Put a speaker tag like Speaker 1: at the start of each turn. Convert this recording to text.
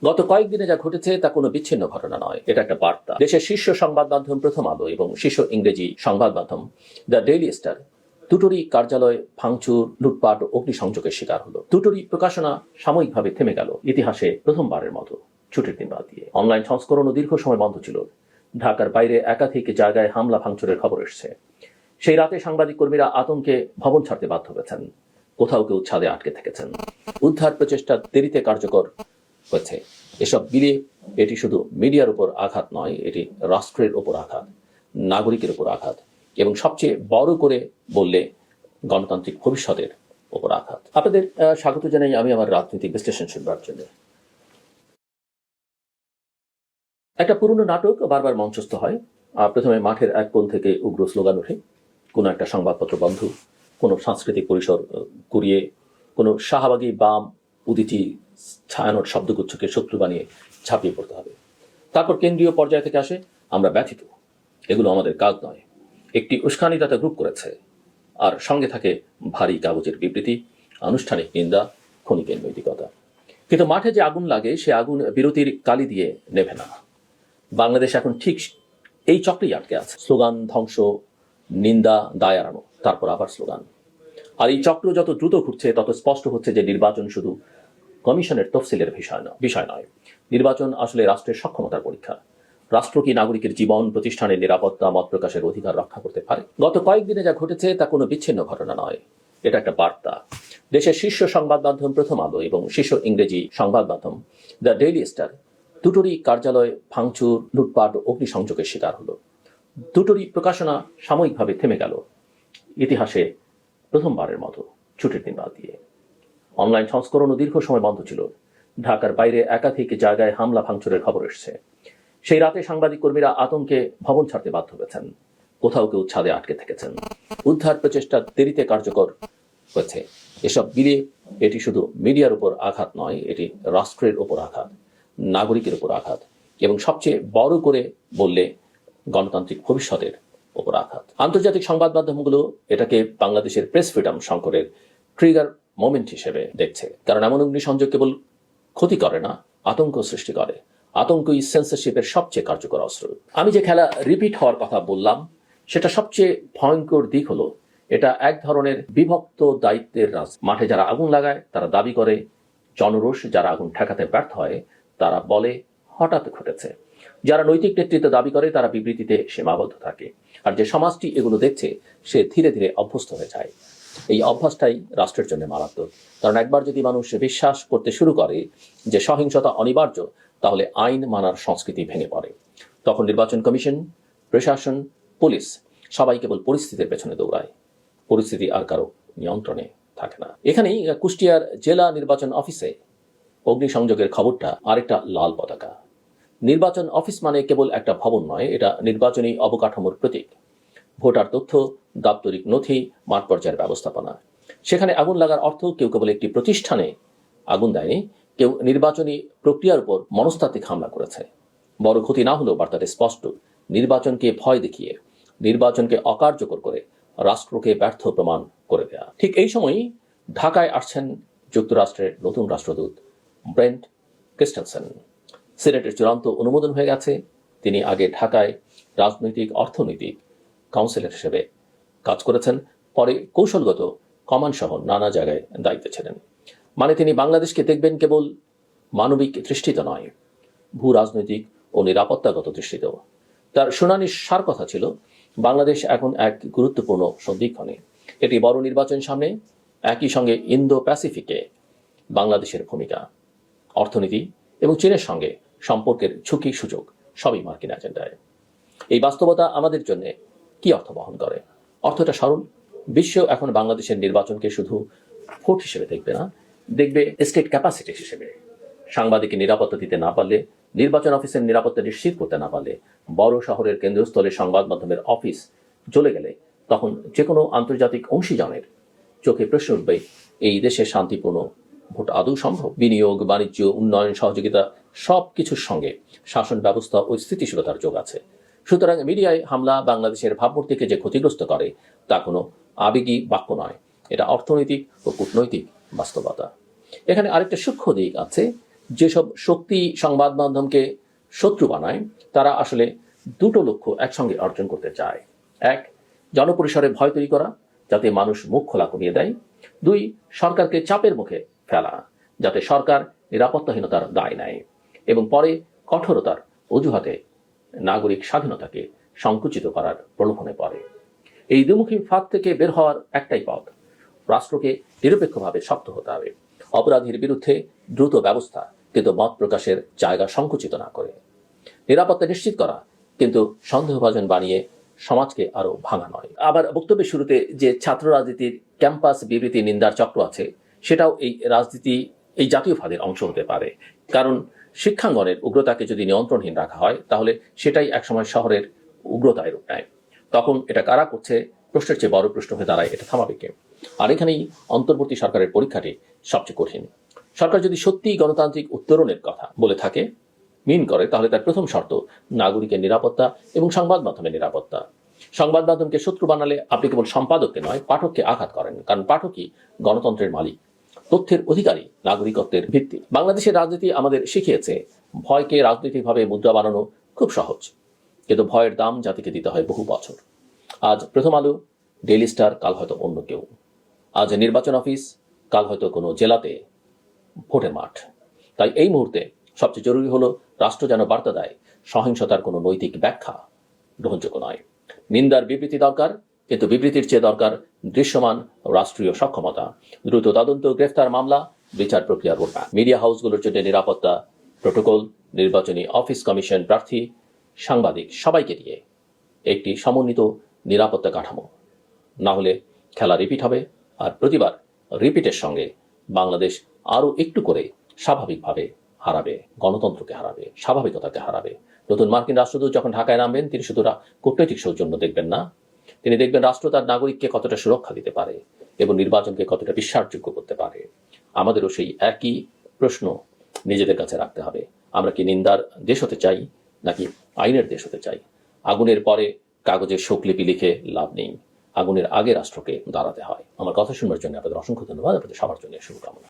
Speaker 1: গত কয়েকদিনে যা ঘটেছে তা কোনো বিচ্ছিন্ন ঘটনা নয়, এটা একটা বার্তা। দেশের শীর্ষ সংবাদ মাধ্যম প্রথম আলো এবং শীর্ষ ইংরেজি সংবাদ মাধ্যম দ্য ডেইলি স্টার দুটোরই কার্যালয় ভাঙচুর, লুটপাট ও অগ্নিসংযোগের শিকার হলো। দুটোরই প্রকাশনা সাময়িকভাবে থেমে গেল, ইতিহাসে প্রথমবারের মতো ছুটির দিন বাদ দিয়ে। অনলাইন সংস্করণও দীর্ঘ সময় বন্ধ ছিল। ঢাকার বাইরে একাধিক জায়গায় হামলা ভাঙচুরের খবর এসছে। সেই রাতে সাংবাদিক কর্মীরা আতঙ্কে ভবন ছাড়তে বাধ্য হয়েছেন, কোথাও কেউ ছাদে আটকে থেকেছেন। উদ্ধার প্রচেষ্টা দেরিতে কার্যকর হয়েছে। এসব মিলিয়ে এটি শুধু মিডিয়ার উপর আঘাত নয়, এটি রাষ্ট্রের উপর আঘাত, নাগরিকের উপর আঘাত এবং সবচেয়ে বড় করে বললে গণতান্ত্রিক ভবিষ্যতের উপর আঘাত। আপনাদের স্বাগত জানাই আমি আমার রাজনৈতিক বিশ্লেষণ শুনবার জন্য। একটা পুরনো নাটক বারবার মঞ্চস্থ হয়। প্রথমে মাঠের এক কোণ থেকে উগ্র স্লোগান ওঠে, কোনো একটা সংবাদপত্র বন্ধ, কোনো সাংস্কৃতিক পরিসর কুড়িয়ে, কোনো শাহবাগী বাম উদিতি ছায়ানট শব্দগুচ্ছকে শত্রু বানিয়ে ঝাঁপিয়ে পড়তে হবে। তারপর কেন্দ্রীয় পর্যায় থেকে আসে, আমরা ব্যথিত, এগুলো আমাদের কাজ নয়, একটি উস্কানিদাতা গ্রুপ করেছে। আর সঙ্গে থাকে ভারী কাগজের বিবৃতি, আনুষ্ঠানিক নিন্দা, ক্ষণিকের নৈতিকতা। কিন্তু মাঠে যে আগুন লাগে সে আগুন বিরতির কালি দিয়ে নেভে না। বাংলাদেশ এখন ঠিক এই চক্রেই আটকে আছে। স্লোগান, ধ্বংস, নিন্দা, দায় এড়ানো, তারপর আবার স্লোগান। আর এই চক্র যত দ্রুত ঘুরছে তত স্পষ্ট হচ্ছে যে নির্বাচন শুধু কমিশনের তফসিলের বিষয় নয়। নির্বাচন আসলে রাষ্ট্রের সক্ষমতার পরীক্ষা। রাষ্ট্র কি নাগরিকের জীবন, প্রতিষ্ঠানের নিরাপত্তা, মত প্রকাশের অধিকার রক্ষা করতে পারে? গত কয়েকদিনে যা ঘটেছে তা কোনো বিচ্ছিন্ন ঘটনা নয়, এটা একটা বার্তা। দেশের শীর্ষ সংবাদ মাধ্যম প্রথম আলো এবং শীর্ষ ইংরেজি সংবাদ মাধ্যম দ্য ডেইলি স্টার দুটোরই কার্যালয় ভাঙচুর, লুটপাট ও অগ্নিসংযোগের শিকার হলো। দুটোরই প্রকাশনা সাময়িকভাবে থেমে গেল, ইতিহাসে প্রথমবারের মতো ছুটির দিন বাদ দিয়ে। অনলাইন সংস্করণও দীর্ঘ সময় বন্ধ ছিল। ঢাকার বাইরে একাধিক জায়গায় হামলা ভাঙচুরের খবর এসছে। সেই রাতে সাংবাদিক কর্মীরা আতঙ্কে ভবন ছাড়তে বাধ্য হয়েছেন, কোথাও কেউ ছাদে আটকে থেকেছেন। উদ্ধার প্রচেষ্টা দেরিতে কার্যকর হয়েছে। এসব মিলিয়ে এটি শুধু মিডিয়ার উপর আঘাত নয়, এটি রাষ্ট্রের উপর আঘাত, নাগরিকের উপর আঘাত এবং সবচেয়ে বড় করে বললে গণতান্ত্রিক ভবিষ্যতের উপর আঘাত। আন্তর্জাতিক সংবাদ মাধ্যমগুলো এটাকে বাংলাদেশের প্রেস ফ্রিডম সংকটের ট্রিগার মোমেন্ট হিসেবে দেখছে। কারণ এমন অগ্নিসংযোগ কেবল ক্ষতি করে না, আতঙ্ক সৃষ্টি করে। আতঙ্কই সেন্সরশিপের সবচেয়ে কার্যকর অস্ত্র। আমি যে খেলা রিপিট হওয়ার কথা বললাম, সেটা সবচেয়ে ভয়ঙ্কর দিক হলো এটা এক ধরনের বিভক্ত দায়িত্বের রাজ। মাঠে যারা আগুন লাগায় তারা দাবি করে, জনরোষ যারা আগুন ঠেকাতে ব্যর্থ হয় তারা বলে হঠাৎ ঘটেছে। যারা নৈতিক নেতৃত্ব দাবি করে তারা বিবৃতিতে সীমাবদ্ধ থাকে। আর যে সমাজটি এগুলো দেখছে সে ধীরে ধীরে অভ্যস্ত হয়ে যায়। এই অভ্যাসটাই রাষ্ট্রের জন্য মারাত্মক। কারণ একবার যদি মানুষ বিশ্বাস করতে শুরু করে যে সহিংসতা অনিবার্য, তাহলে আইন মানার সংস্কৃতি ভেঙে পড়ে। তখন নির্বাচন কমিশন, প্রশাসন, পুলিশ সবাই কেবল পরিস্থিতির পেছনে দৌড়ায়। পরিস্থিতি আর কারো নিয়ন্ত্রণে থাকে না। এখানেই কুষ্টিয়ার জেলা নির্বাচন অফিসে অগ্নিসংযোগের খবরটা আরেকটা লাল পতাকা। নির্বাচন অফিস মানে কেবল একটা ভবন নয়, এটা নির্বাচনী অবকাঠামোর প্রতীক। ভোটার তথ্য, দাপ্তরিক নথি, মাঠ পর্যায়ের ব্যবস্থাপনা। সেখানে আগুন লাগার অর্থ কেউ কেবল একটি প্রতিষ্ঠানে আগুন দেয়নি, কেউ নির্বাচনী প্রক্রিয়ার উপর মনস্তাত্ত্বিক হামলা করেছে। বড় ক্ষতি না হলেও বার্তাটা স্পষ্ট, নির্বাচনকে ভয় দেখিয়ে, নির্বাচনকে অকার্যকর করে রাষ্ট্রকে ব্যর্থ প্রমাণ করে দেয়া। ঠিক এই সময়ই ঢাকায় আসছেন যুক্তরাষ্ট্রের নতুন রাষ্ট্রদূত ব্রেন্ট ক্রিস্টেনসেন। সিনেটের চূড়ান্ত অনুমোদন হয়ে গেছে। তিনি আগে ঢাকায় রাজনৈতিক অর্থনৈতিক কাউন্সিলর হিসেবে কাজ করেছেন, পরে কৌশলগত কমান্ড সহ নানা জায়গায় দায়িত্বে ছিলেন। মানে তিনি বাংলাদেশকে দেখবেন কেবল মানবিক দৃষ্টিতে নয়, ভূ রাজনৈতিক ও নিরাপত্তাগত দৃষ্টিতেও। তার শুনানির সার কথা ছিল, বাংলাদেশ এখন এক গুরুত্বপূর্ণ সন্ধিক্ষণে। এটি বড় নির্বাচন সামনে, একই সঙ্গে ইন্দো প্যাসিফিকে বাংলাদেশের ভূমিকা, অর্থনীতি এবং চীনের সঙ্গে সম্পর্কের ঝুঁকি সুযোগ সবই মার্কিন এজেন্ডায়। এই বাস্তবতা আমাদের জন্য কি অর্থ বহন করে? অর্থটা সরল, বিশ্ব এখন বাংলাদেশের নির্বাচনকে শুধু ভোট হিসেবে দেখবে না, দেখবে স্টেট ক্যাপাসিটি হিসেবে। সাংবাদিকের নিরাপত্তা দিতে না পারলে, নির্বাচন অফিসের নিরাপত্তা নিশ্চিত করতে না পারলে, বড় শহরের কেন্দ্রস্থলে সংবাদ মাধ্যমের অফিস জ্বলে গেলে, তখন যে কোনো আন্তর্জাতিক অংশীজনের চোখে প্রশ্ন উঠবে, এই দেশে শান্তিপূর্ণ ভোট আদৌ সম্ভব? বিনিয়োগ, বাণিজ্য, উন্নয়ন, সহযোগিতা সব কিছুর সঙ্গে শাসন ব্যবস্থা ও স্থিতিশীলতার যোগ আছে। সুতরাং মিডিয়ায় হামলা বাংলাদেশের ভাবমূর্তিকে যে ক্ষতিগ্রস্ত করে তা কোনো আবেগী বাক্য নয়, এটা অর্থনৈতিক ও কূটনৈতিক বাস্তবতা। এখানে আরেকটা সূক্ষ্ম দিক আছে, যেসব শক্তি সংবাদ মাধ্যমকে শত্রু বানায় তারা আসলে দুটো লক্ষ্য একসঙ্গে অর্জন করতে চায়। এক, জনপরিসরে ভয় তৈরি করা যাতে মানুষ মুখ খোলা করিয়ে দেয়। দুই, সরকারকে চাপের মুখে ফেলা যাতে সরকার নিরাপত্তাহীনতার দায় নেয় এবং পরে কঠোরতার অজুহাতে নাগরিক স্বাধীনতাকে সংকুচিত করার প্রলোভনে পড়ে। এই দুমুখী ফাঁদ থেকে বের হওয়ার একটাই পথ, রাষ্ট্রকে নিরপেক্ষভাবে শক্ত হতে হবে, অপরাধীর বিরুদ্ধে দ্রুত ব্যবস্থা কিন্তু মত প্রকাশের জায়গা সংকুচিত না করে, নিরাপত্তা নিশ্চিত করা কিন্তু সন্দেহভাজন বানিয়ে সমাজকে আরো ভাঙা নয়। আবার বক্তব্যের শুরুতে যে ছাত্র রাজনীতির ক্যাম্পাস বিবৃতি নিন্দার চক্র আছে সেটাও এই জাতীয় ফাঁদের অংশ হতে পারে। কারণ শিক্ষাঙ্গনের উগ্রতাকে যদি নিয়ন্ত্রণহীন রাখা হয় তাহলে সেটাই একসময় শহরের উগ্রতায় রূপ নেয়। তখন এটা কারা করছে প্রশ্নের চেয়ে বড় প্রশ্ন হয়ে দাঁড়ায় এটা থামাবে কে। আর এখানেই অন্তর্বর্তী সরকারের পরীক্ষাটি সবচেয়ে কঠিন। সরকার যদি সত্যিই গণতান্ত্রিক উত্তরণের কথা বলে থাকে, মিন করে, তাহলে তার প্রথম শর্ত নাগরিকের নিরাপত্তা এবং সংবাদ মাধ্যমের নিরাপত্তা। সংবাদ মাধ্যমকে শত্রু বানালে আপনি কেবল সম্পাদককে নয় পাঠককে আঘাত করেন, কারণ পাঠকই গণতন্ত্রের মালিক, তথ্যের অধিকারী, নাগরিকত্বের ভিত্তি। বাংলাদেশের রাজনীতি আমাদের শিখিয়েছে ভয়কে রাজনৈতিকভাবে মুদ্রা বানানো খুব সহজ, কিন্তু ভয়ের দাম জাতিকে দিতে হয় বহু বছর। আজ প্রথম আলো, ডেইলি স্টার, কাল হয়তো অন্য কেউ। আজ নির্বাচন অফিস, কাল হয়তো কোনো জেলাতে ভোটের মাঠ। তাই এই মুহূর্তে সবচেয়ে জরুরি হলো রাষ্ট্র যেন বার্তা দেয় সহিংসতার কোনো নৈতিক ব্যাখ্যা গ্রহণযোগ্য নয়। নিন্দার বিবৃতি দরকার, কিন্তু বিবৃতির চেয়ে দরকার দৃশ্যমান রাষ্ট্রীয় সক্ষমতা, দ্রুত তদন্ত, গ্রেফতার মামলা, বিচার প্রক্রিয়ার রোডম্যাপ, মিডিয়া হাউসগুলোর জন্য নিরাপত্তা প্রোটোকল, নির্বাচনী অফিস, কমিশন, প্রার্থী, সাংবাদিক সবাইকে দিয়ে একটি সমন্বিত নিরাপত্তা কাঠামো। না হলে খেলা রিপিট হবে, আর প্রতিবার রিপিটের সঙ্গে বাংলাদেশ আরও একটু করে স্বাভাবিকভাবে হারাবে, গণতন্ত্রকে হারাবে, স্বাভাবিকতাকে হারাবে। নতুন মার্কিন রাষ্ট্রদূত যখন ঢাকায় নামবেন তিনি শুধু কূটনৈতিক সৌজন্য দেখবেন না, তিনি দেখবেন রাষ্ট্র তার নাগরিককে কতটা সুরক্ষা দিতে পারে এবং নির্বাচনকে কতটা বিশ্বাসযোগ্য করতে পারে। আমাদেরও সেই একই প্রশ্ন নিজেদের কাছে রাখতে হবে। আমরা কি নিন্দার দেশ হতে চাই নাকি আইনের দেশ হতে চাই? আগুনের পরে কাগজের শোকলিপি লিখে লাভ নেই, আগুনের আগে রাষ্ট্রকে দাঁড়াতে হয়। আমার কথা শুনবার জন্য আপনাদের অসংখ্য ধন্যবাদ, আপনাদের সবার জন্য শুভকামনা।